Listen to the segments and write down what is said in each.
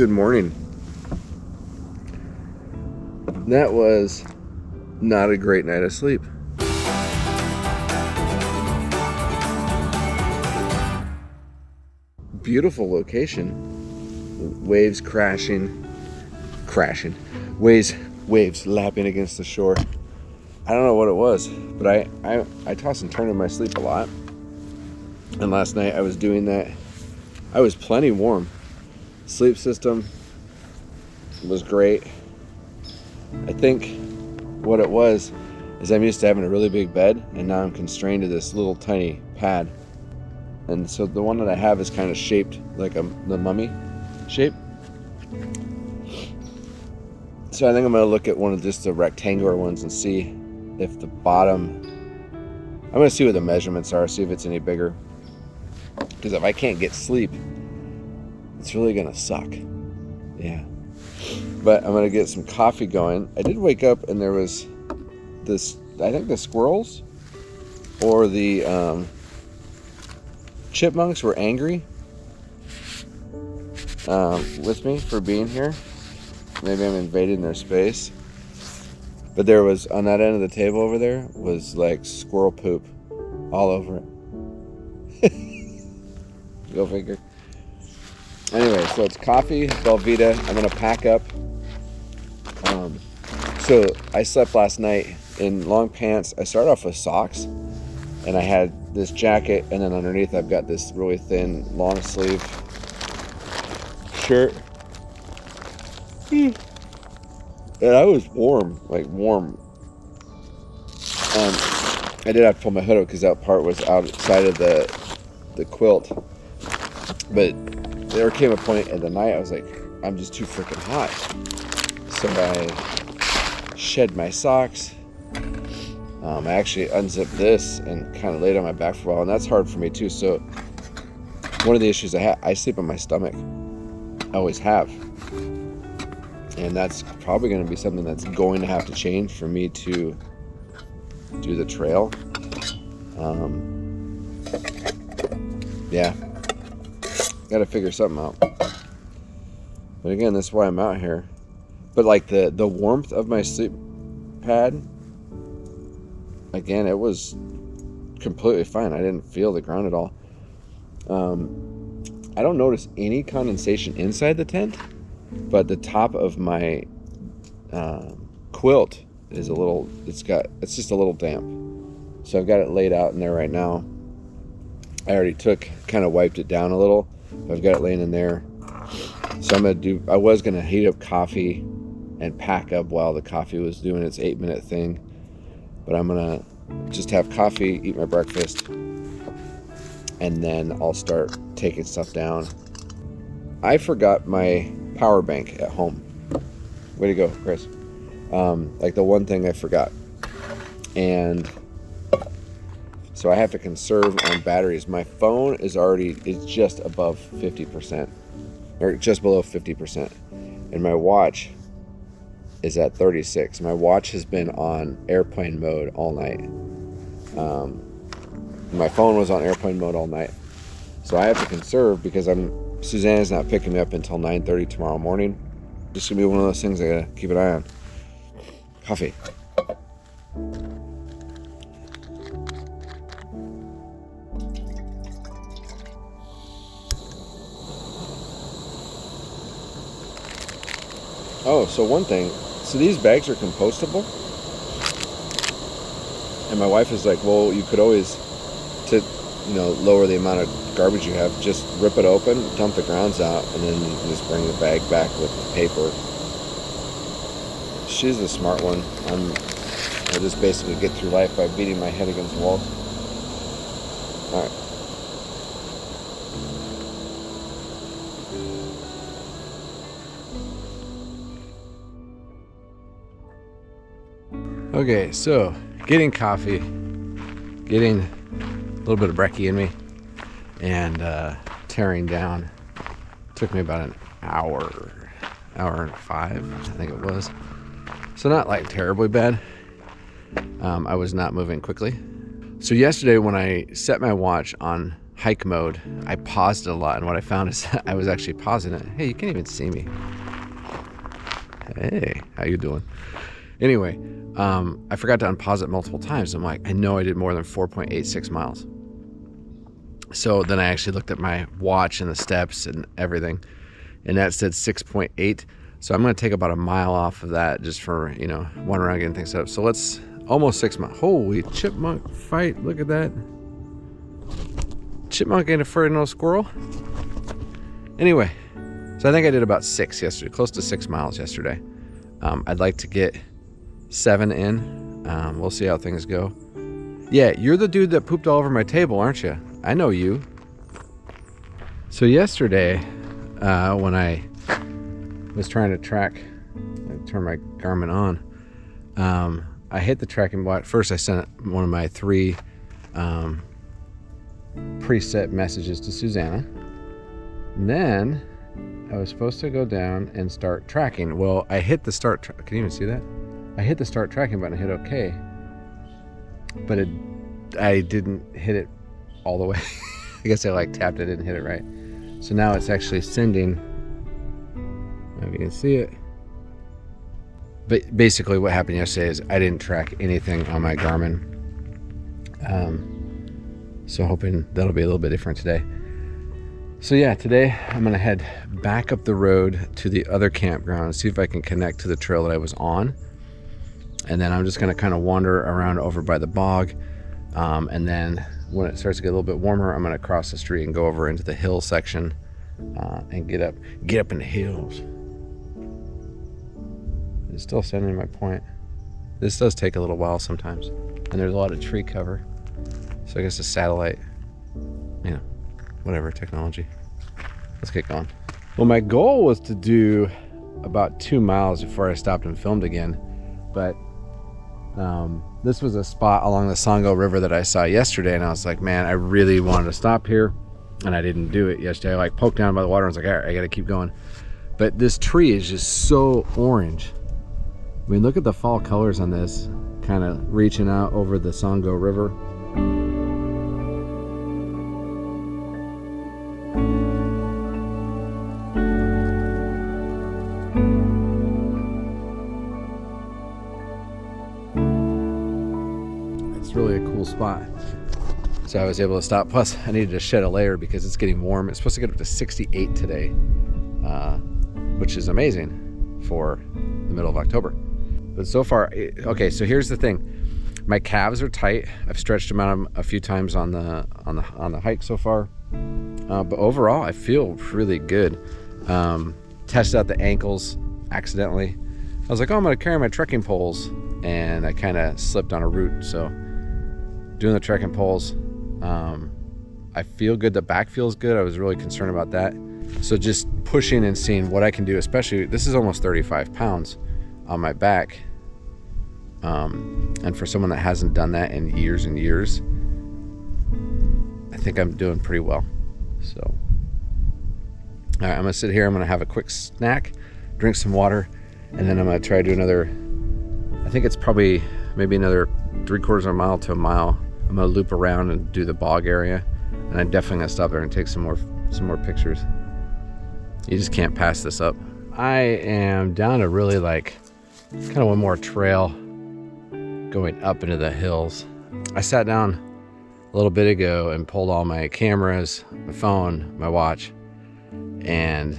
Good morning. That was not a great night of sleep. Beautiful location. Waves crashing. Waves lapping against the shore. I don't know what it was, but I toss and turn in my sleep a lot. And last night I was doing that. I was plenty warm. Sleep system was great. I think what it was is I'm used to having a really big bed, and now I'm constrained to this little tiny pad. And so the one that I have is kind of shaped like the mummy shape. So I think I'm going to look at one of just the rectangular ones and see if the bottom, I'm going to see what the measurements are, see if it's any bigger. Because if I can't get sleep, it's really going to suck. Yeah. But I'm going to get some coffee going. I did wake up and there was this, I think the squirrels or the chipmunks were angry with me for being here. Maybe I'm invading their space. But there was, on that end of the table over there, was like squirrel poop all over it. Go figure. Anyway, so it's coffee, Velveeta. I'm going to pack up. So I slept last night in long pants. I started off with socks. And I had this jacket. And then underneath I've got this really thin, long sleeve shirt. And I was warm, like warm. I did have to pull my hood up because that part was outside of the quilt. But there came a point in the night I was like, I'm just too freaking hot. So I shed my socks. I actually unzipped this and kind of laid on my back for a while, and that's hard for me too. So one of the issues I sleep on my stomach. I always have. And that's probably going to be something that's going to have to change for me to do the trail. Yeah. Got to figure something out. But again, that's why I'm out here. But like the warmth of my sleep pad, again, it was completely fine. I didn't feel the ground at all. I don't notice any condensation inside the tent. But the top of my quilt is it's just a little damp. So I've got it laid out in there right now. I already kind of wiped it down a little. I've got it laying in there. So I was going to heat up coffee and pack up while the coffee was doing its 8-minute thing. But I'm going to just have coffee, eat my breakfast, and then I'll start taking stuff down. I forgot my power bank at home. Way to go, Chris. Like the one thing I forgot. And so I have to conserve on batteries. My phone is just above 50%, or just below 50%. And my watch is at 36. My watch has been on airplane mode all night. My phone was on airplane mode all night. So I have to conserve because Susanna's not picking me up until 9:30 tomorrow morning. This should be one of those things I gotta keep an eye on. Coffee. Oh, so one thing. So these bags are compostable. And my wife is like, well, you could always, lower the amount of garbage you have, just rip it open, dump the grounds out, and then you can just bring the bag back with the paper. She's the smart one. I just basically get through life by beating my head against walls. Alright. Okay, so getting coffee, getting a little bit of brekkie in me, and tearing down. Took me about an hour and 5, I think it was. So not like terribly bad. I was not moving quickly. So yesterday when I set my watch on hike mode, I paused it a lot, and what I found is I was actually pausing it. Hey, you can't even see me. Hey, how you doing? Anyway, I forgot to unpause it multiple times. I'm like, I know I did more than 4.86 miles. So then I actually looked at my watch and the steps and everything, and that said 6.8. So I'm going to take about a mile off of that just for, you know, one round getting things set up. So let's almost 6 miles. Holy chipmunk fight. Look at that. Chipmunk ain't afraid of no squirrel. Anyway, so I think I did about 6 yesterday, close to 6 miles yesterday. I'd like to get 7 in. We'll see how things go. Yeah, you're the dude that pooped all over my table, aren't you? I know you. So yesterday, when I was trying to track, I turned my Garmin on, I hit the tracking button. First, I sent one of my 3 preset messages to Susanna. And then I was supposed to go down and start tracking. Well, I hit the start, can you even see that? I hit the start tracking button, I hit OK. But I didn't hit it all the way. I guess I like tapped it, didn't hit it right. So now it's actually sending, if you can see it. But basically what happened yesterday is I didn't track anything on my Garmin. So hoping that'll be a little bit different today. So yeah, today I'm gonna head back up the road to the other campground and see if I can connect to the trail that I was on. And then I'm just gonna kind of wander around over by the bog. And then when it starts to get a little bit warmer, I'm gonna cross the street and go over into the hill section and get up in the hills. It's still sending my point. This does take a little while sometimes, and there's a lot of tree cover. So I guess a satellite, you know, whatever technology. Let's get going. Well, my goal was to do about 2 miles before I stopped and filmed again, but this was a spot along the Songo River that I saw yesterday, and I was like, man, I really wanted to stop here, and I didn't do it yesterday. I like poked down by the water and was like, all right, I gotta keep going. But this tree is just so orange. I mean, look at the fall colors on this, kind of reaching out over the Songo River. It's really a cool spot. So I was able to stop. Plus, I needed to shed a layer because it's getting warm. It's supposed to get up to 68 today, which is amazing for the middle of October. But so far, okay, so here's the thing. My calves are tight. I've stretched them out a few times on the hike so far. But overall, I feel really good. Tested out the ankles accidentally. I was like, oh, I'm gonna carry my trekking poles, and I kind of slipped on a root. So doing the trekking poles, I feel good. The back feels good. I was really concerned about that. So just pushing and seeing what I can do, especially, this is almost 35 pounds on my back. And for someone that hasn't done that in years and years, I think I'm doing pretty well. So, all right, I'm gonna sit here. I'm gonna have a quick snack, drink some water, and then I'm gonna try to do another, I think it's probably maybe another 3/4 of a mile to a mile. I'm gonna loop around and do the bog area, and I'm definitely gonna stop there and take some more pictures. You just can't pass this up. I am down to really like kind of one more trail going up into the hills. I sat down a little bit ago and pulled all my cameras, my phone, my watch, and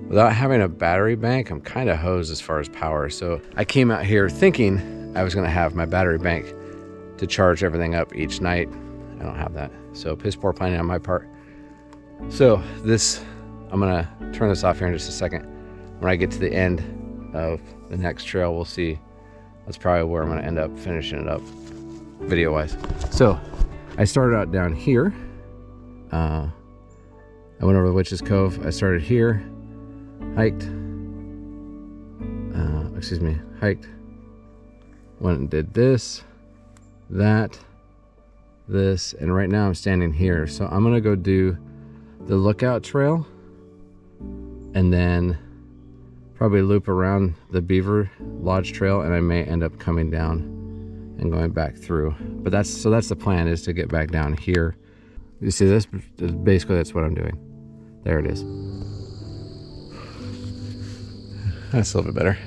without having a battery bank, I'm kind of hosed as far as power. So I came out here thinking I was gonna have my battery bank to charge everything up each night. I don't have that. So piss poor planning on my part. So this, I'm gonna turn this off here in just a second. When I get to the end of the next trail, we'll see. That's probably where I'm gonna end up finishing it up video wise. So I started out down here. I went over the Witch's Cove. I started here, hiked, went and did this, that, this, and right now I'm standing here. So I'm gonna go do the Lookout Trail and then probably loop around the Beaver Lodge Trail, and I may end up coming down and going back through. But that's the plan, is to get back down here You see this? Basically, that's what I'm doing. There it is. That's a little bit better.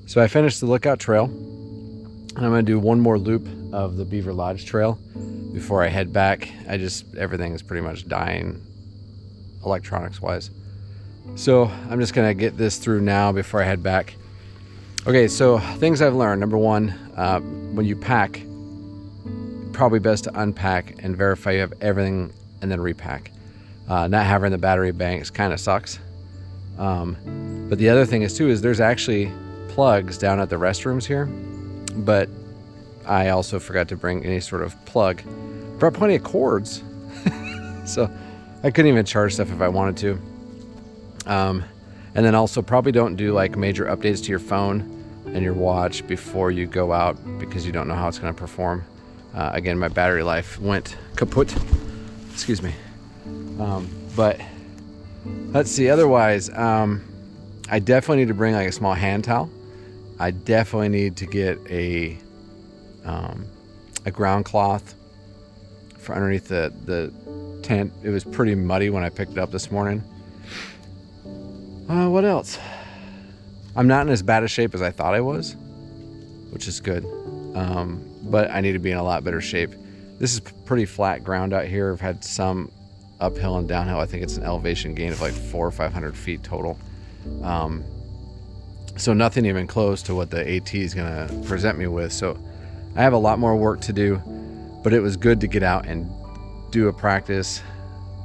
So I finished the Lookout Trail. And I'm gonna do one more loop of the Beaver Lodge Trail before I head back. Everything is pretty much dying electronics wise. So I'm just gonna get this through now before I head back. Okay, so things I've learned. Number one, when you pack, probably best to unpack and verify you have everything and then repack. Not having the battery banks kind of sucks. But the other thing is too, is there's actually plugs down at the restrooms here, but I also forgot to bring any sort of plug. Brought plenty of cords. So I couldn't even charge stuff if I wanted to. And then also probably don't do like major updates to your phone and your watch before you go out, because you don't know how it's going to perform. Again, my battery life went kaput. Excuse me. But let's see. Otherwise, I definitely need to bring like a small hand towel. I definitely need to get a ground cloth for underneath the tent. It was pretty muddy when I picked it up this morning. What else? I'm not in as bad a shape as I thought I was, which is good. But I need to be in a lot better shape. This is pretty flat ground out here. I've had some uphill and downhill. I think it's an elevation gain of like 400 or 500 feet total. So nothing even close to what the AT is gonna present me with. So I have a lot more work to do, but it was good to get out and do a practice,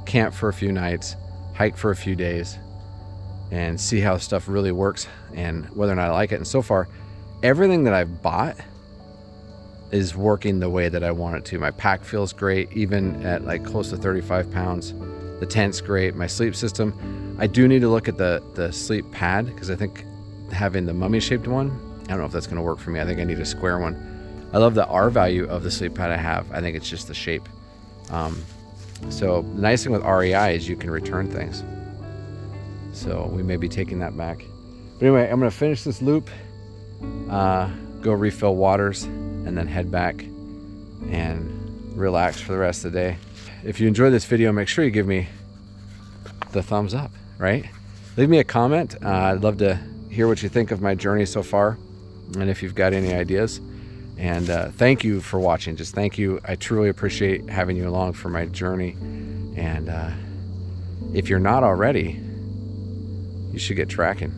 camp for a few nights, hike for a few days, and see how stuff really works and whether or not I like it. And so far, everything that I've bought is working the way that I want it to. My pack feels great, even at like close to 35 pounds. The tent's great. My sleep system, I do need to look at the sleep pad, because I think having the mummy shaped one, I don't know if that's gonna work for me. I think I need a square one. I love the R value of the sleep pad I have. I think it's just the shape. So the nice thing with REI is you can return things. So we may be taking that back. But anyway, I'm gonna finish this loop, go refill waters, and then head back and relax for the rest of the day. If you enjoyed this video, make sure you give me the thumbs up, right? Leave me a comment. I'd love to hear what you think of my journey so far, and if you've got any ideas. And thank you for watching. Just thank you. I truly appreciate having you along for my journey. And if you're not already, you should get tracking.